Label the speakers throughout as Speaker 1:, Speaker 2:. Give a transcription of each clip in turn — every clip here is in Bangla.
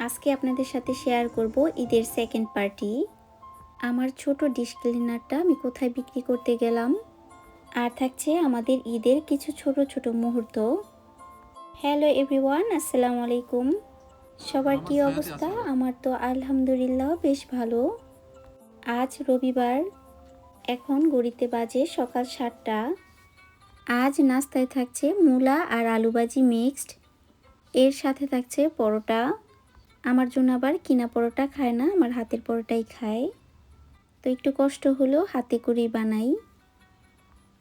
Speaker 1: আজকে আপনাদের সাথে শেয়ার করব ঈদের সেকেন্ড পার্টি। আমার ছোট ডিশ ক্লিনারটা আমি কোথায় বিক্রি করতে গেলাম, আর থাকছে আমাদের ঈদের কিছু ছোট ছোট মুহূর্ত। হ্যালো এভরিওয়ান, আসসালামু আলাইকুম। সবার কি অবস্থা? আমার তো আলহামদুলিল্লাহ বেশ ভালো। আজ রবিবার, এখন ঘড়িতে বাজে সকাল 7টা। আজ নাস্তায় থাকছে মূলা আর আলু ভাজি মিক্সড, এর সাথে থাকছে পরোটা। আমার জন্য আবার কিনা পরোটা খায় না, আমার হাতের পরোটাই খায়। তো একটু কষ্ট হলেও হাতে করেই বানাই,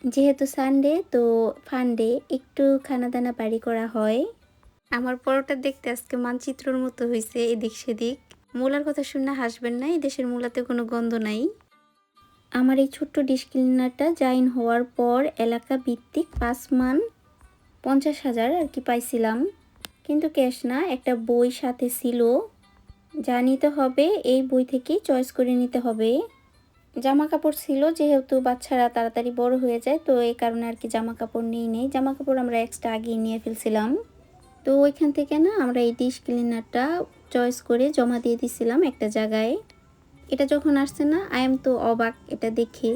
Speaker 1: যেহেতু সানডে তো ফান্ডে একটু খানা দানা বাড়ি করা হয়। আমার পরোটা দেখতে আজকে মানচিত্রর মতো হয়েছে এদিক সেদিক। মূলার কথা শুনে হাসবেন না, এই দেশের মূলাতে কোনো গন্ধ নাই। আমার এই ছোট্ট ডিশ ক্লিনারটা জয়েন হওয়ার পর এলাকা ভিত্তিক 5 মান 50,000 আর কি পাইছিলাম, কিন্তু ক্যাশ না, একটা বই সাথে ছিল। যা নিতে হবে এই বই থেকেই চয়েস করে নিতে হবে। জামা কাপড় ছিল, যেহেতু বাচ্চারা তাড়াতাড়ি বড় হয়ে যায়, তো এই কারণে আর কি জামা কাপড় নেই। জামা কাপড় আমরা এক্সট্রা আগেই নিয়ে ফেলছিলাম। তো ওইখান থেকে না আমরা এই ডিশ ক্লিনারটা চয়েস করে জমা দিয়ে দিছিলাম একটা জায়গায়। এটা যখন আসছে না, আই এম তো অবাক এটা দেখে।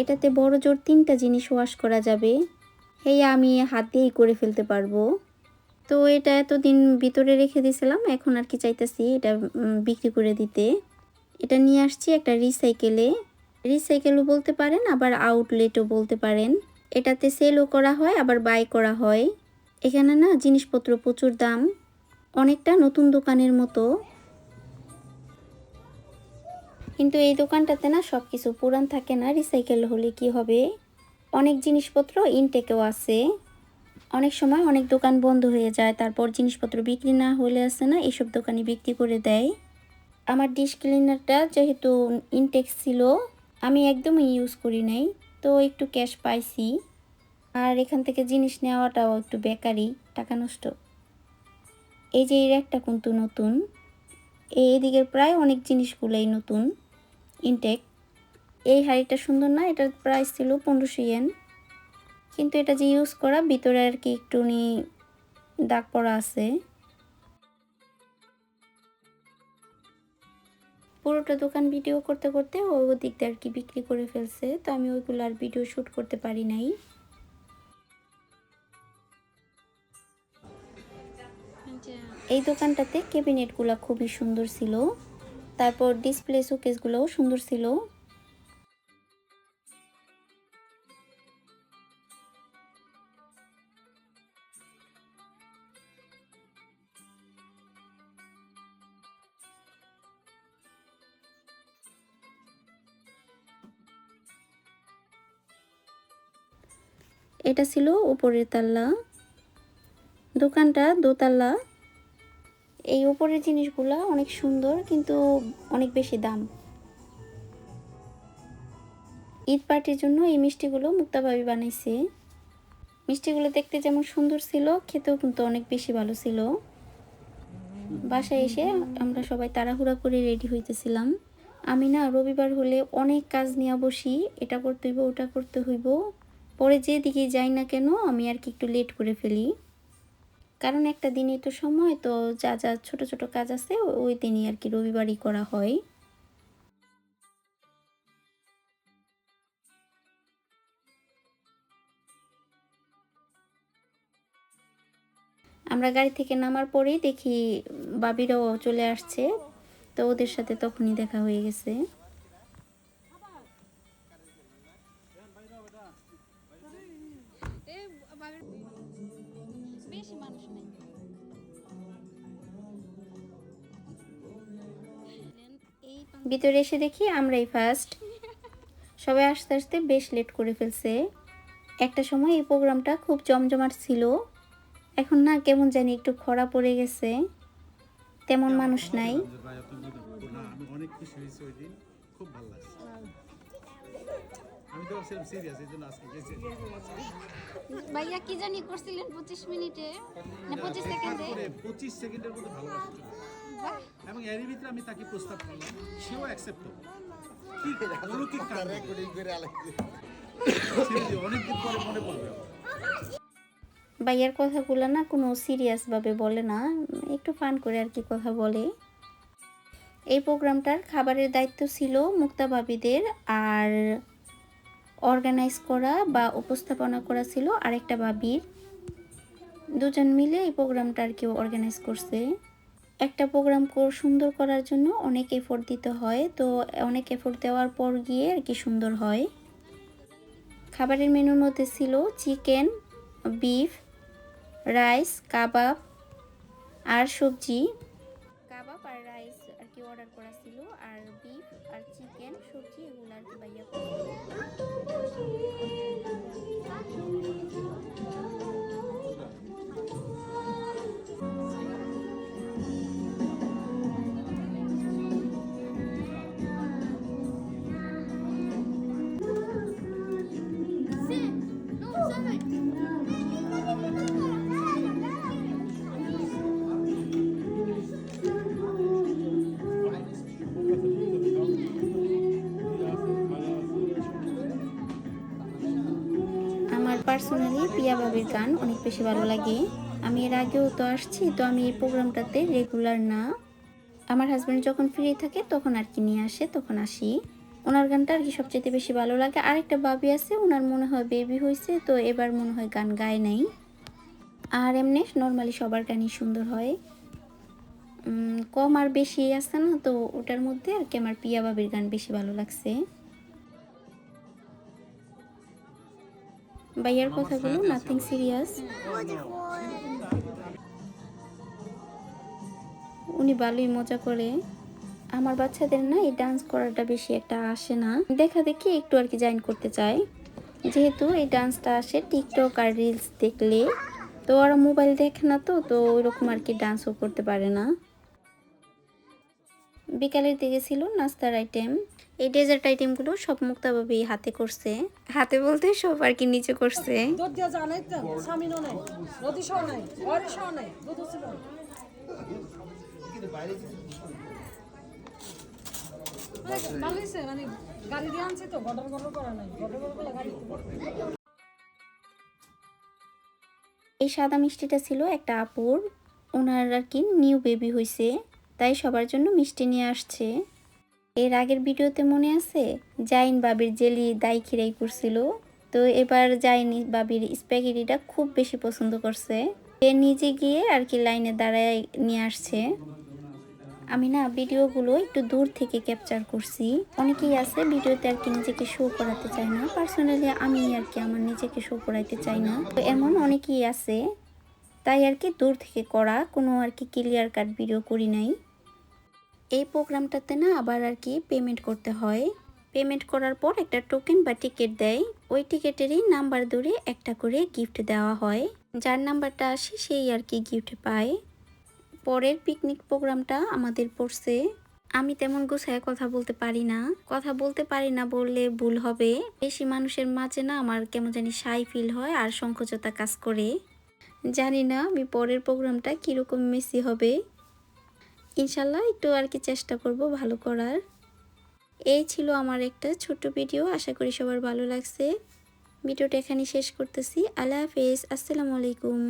Speaker 1: এটাতে বড় জোর 3টা জিনিস ওয়াশ করা যাবে। হেই, আমি হাত দিয়েই করে ফেলতে পারবো। তো এটা এতদিন ভিতরে রেখে দিয়েছিলাম, এখন আর কি চাইতেছি এটা বিক্রি করে দিতে। এটা নিয়ে আসছি একটা রিসাইকেলও বলতে পারেন, আবার আউটলেটও বলতে পারেন। এটাতে সেলও করা হয়, আবার বাই করা হয়। এখানে না জিনিসপত্র প্রচুর দাম, অনেকটা নতুন দোকানের মতো। কিন্তু এই দোকানটাতে না সব কিছু পুরান থাকে না, রিসাইকেল হলে কি হবে। অনেক জিনিসপত্র ইনটেকেও আছে। অনেক সময় অনেক দোকান বন্ধ হয়ে যায়, তারপর জিনিসপত্র বিক্রি না হলে আসে না, এইসব দোকানে বিক্রি করে দেয়। আমার ডিশ ক্লিনারটা যেহেতু ইনটেক ছিল, আমি একদমই ইউজ করি নাই, তো একটু ক্যাশ পাইছি। আর এখান থেকে জিনিস নেওয়াটাও একটু বেকারি, টাকা নষ্ট। এই যে এই র্যাকটা কিন্তু নতুন, এই দিকের প্রায় অনেক জিনিসগুলোই নতুন ইনটেক। এই হাঁড়িটা সুন্দর না, এটার প্রাইস ছিল 1500 ইয়েন, কিন্তু এটা যে ইউজ করা, ভিতরে আর কি একটুনি দাগ পড়া আছে। পুরোটা দোকান ভিডিও করতে করতে ওদিক দিয়ে আর কি বিক্রি করে ফেলছে, তো আমি ওইগুলো আর ভিডিও শ্যুট করতে পারি নাই। এই দোকানটাতে ক্যাবিনেটগুলো খুবই সুন্দর ছিল, তারপর ডিসপ্লে শোকেসগুলোও সুন্দর ছিল। এটা ছিল উপরের তাল্লা, দোকানটা দোতলা। এই উপরের জিনিসগুলা অনেক সুন্দর, কিন্তু অনেক বেশি দাম। ঈদ পার্টির জন্য এই মিষ্টিগুলো মুক্তাভাবি বানাইছে। মিষ্টিগুলো দেখতে যেমন সুন্দর ছিল, খেতেও কিন্তু অনেক বেশি ভালো ছিল। বাসায় এসে আমরা সবাই তাড়াহুড়া করে রেডি হইতেছিলাম। আমি না রবিবার হলে অনেক কাজ নিয়ে বসি, এটা করতে হইব ওটা করতে হইব। পরে যেদিকে যাই না কেন আমি আর কি একটু লেট করে ফেলি, কারণ একটা দিনই তো সময়, তো যা যা ছোট ছোট কাজ আছে ওই দিনই আর কি রবিবারই করা হয়। আমরা গাড়ি থেকে নামার পরেই দেখি বাবিরাও চলে আসছে, তো ওদের সাথে তখনই দেখা হয়ে গেছে। ভিতরে এসে দেখি আমরাই ফার্স্ট। সবাই আস্তে আস্তে বেশ লেট করে ফেলছে। একটা সময় এই প্রোগ্রামটা খুব জমজমাট ছিল, এখন না কেমন জানি একটু খরা পড়ে গেছে, তেমন মানুষ নাই।
Speaker 2: ভাইয়া কি জানি করছিলেন 25 মিনিটে না 25 সেকেন্ডে,
Speaker 3: 25 সেকেন্ডের মধ্যে ভালোবাসা চলে আসে। এবং এরই ভিতরে আমি তাকে প্রস্তাব করলাম, সেও অ্যাকসেপ্ট করলো। কি অলৌকিক কাণ্ড, অনেকদিন পরে মনে পড়বে।
Speaker 1: ভাইয়ার কথাগুলো না কোনো সিরিয়াসভাবে বলে না, একটু ফান করে আর কি কথা বলে। এই প্রোগ্রামটার খাবারের দায়িত্ব ছিল মুক্তা ভাবিদের, আর অর্গানাইজ করা বা উপস্থাপনা করা ছিল আরেকটা ভাবির। দুজন মিলে এই প্রোগ্রামটা আর কি অর্গানাইজ করছে। একটা প্রোগ্রাম সুন্দর করার জন্য অনেক এফোর্ট দিতে হয়, তো অনেক এফোর্ট দেওয়ার পর গিয়ে আর কি সুন্দর হয়। খাবারের মেনুর মধ্যে ছিল চিকেন, বিফ, রাইস, কাবাব আর সবজি। কাবাব আর রাইস আর কি অর্ডার করা ছিল, আর বিফ আর চিকেন সবজি এগুলো আর কি ভাইয়া আমার পার্সোনালি পিয়া বাবির গান অনেক বেশি ভালো লাগে। আমি এর আগেও তো আসছি, তো আমি এই প্রোগ্রামটাতে রেগুলার না। আমার হাজব্যান্ড যখন ফ্রি থাকে তখন আর কি নিয়ে আসে, তখন আসি। ওনার গানটা আর কি সবচেয়ে বেশি ভালো লাগে। আরেকটা বাবি আছে, ওনার মনে হয় বেবি হয়েছে, তো এবার মনে হয় গান গায় নাই। আর এমনি নর্মালি সবার গানই সুন্দর হয়। কম আর বেশি আছে না, তো ওটার মধ্যে আর কি আমার পিয়া বাবির গান বেশি ভালো লাগছে। ভাইয়ার কথাগুলো নাথিং সিরিয়াস, উনি ভালোই মজা করে। আমার বাচ্চাদের না এই ডান্স করাটা বেশি একটা আসে না, দেখা দেখি একটু আর কি জয়েন করতে চায়। যেহেতু এই ডান্সটা আসে টিকটক আর রিলস দেখলে, তো ওরা মোবাইল দেখে না, তো তো ওইরকম আর কি ডান্সও করতে পারে না। বিকালের দিকে ছিল নাস্তার আইটেম। এই ডেজার্ট আইটেমগুলো সব মুক্তাভাবে হাতে করছে, হাতে বলতে সব আর কি নিচে করছে। এই সাদা মিষ্টিটা ছিল একটা আপুর, ওনার আর কি নিউ বেবি হয়েছে, তাই সবার জন্য মিষ্টি নিয়ে আসছে। এর আগের ভিডিওতে মনে আছে জাইন বাবির জেলি দাই খিরাই করছিল, তো এবার জাইন বাবির স্প্যাগেটিটা খুব বেশি পছন্দ করছে। এ নিজে গিয়ে আর কি লাইনে দাঁড়ায় নিয়ে আসছে। আমি না ভিডিওগুলো একটু দূর থেকে ক্যাপচার করছি। অনেকেই আছে ভিডিওতে আর কি নিজেকে শো করাতে চায় না, পার্সোনালি আমি আর কি আমার নিজেকে শো করাইতে চাই না, তো এমন অনেকেই আছে, তাই আর কি দূর থেকে করা, কোনো আর কি ক্লিয়ার কাট ভিডিও করি নাই। এই প্রোগ্রামটাতে না আবার আর কি পেমেন্ট করতে হয়। পেমেন্ট করার পর একটা টোকেন বা টিকিট দেয়, ওই টিকিটেরই নাম্বার ধরে একটা করে গিফট দেওয়া হয়। যার নাম্বারটা আসে সেই আর কি গিফট পায়। পরের পিকনিক প্রোগ্রামটা আমাদের পড়ছে। আমি তেমন গোছায় কথা বলতে পারি না, বললে ভুল হবে। বেশি মানুষের মাঝে না আমার কেমন জানি শাই ফিল হয় আর সংকোচতা কাজ করে। জানি না আমি পরের প্রোগ্রামটা কীরকম মেসি হবে। ইনশাল্লাহ একটু আর কি চেষ্টা করব ভালো করার। এই ছিল আমার একটা ছোট্ট ভিডিও, আশা করি সবার ভালো লাগছে। ভিডিওটা এখানে শেষ করতেছি। আল্লাহ হাফেজ, আসসালামু আলাইকুম।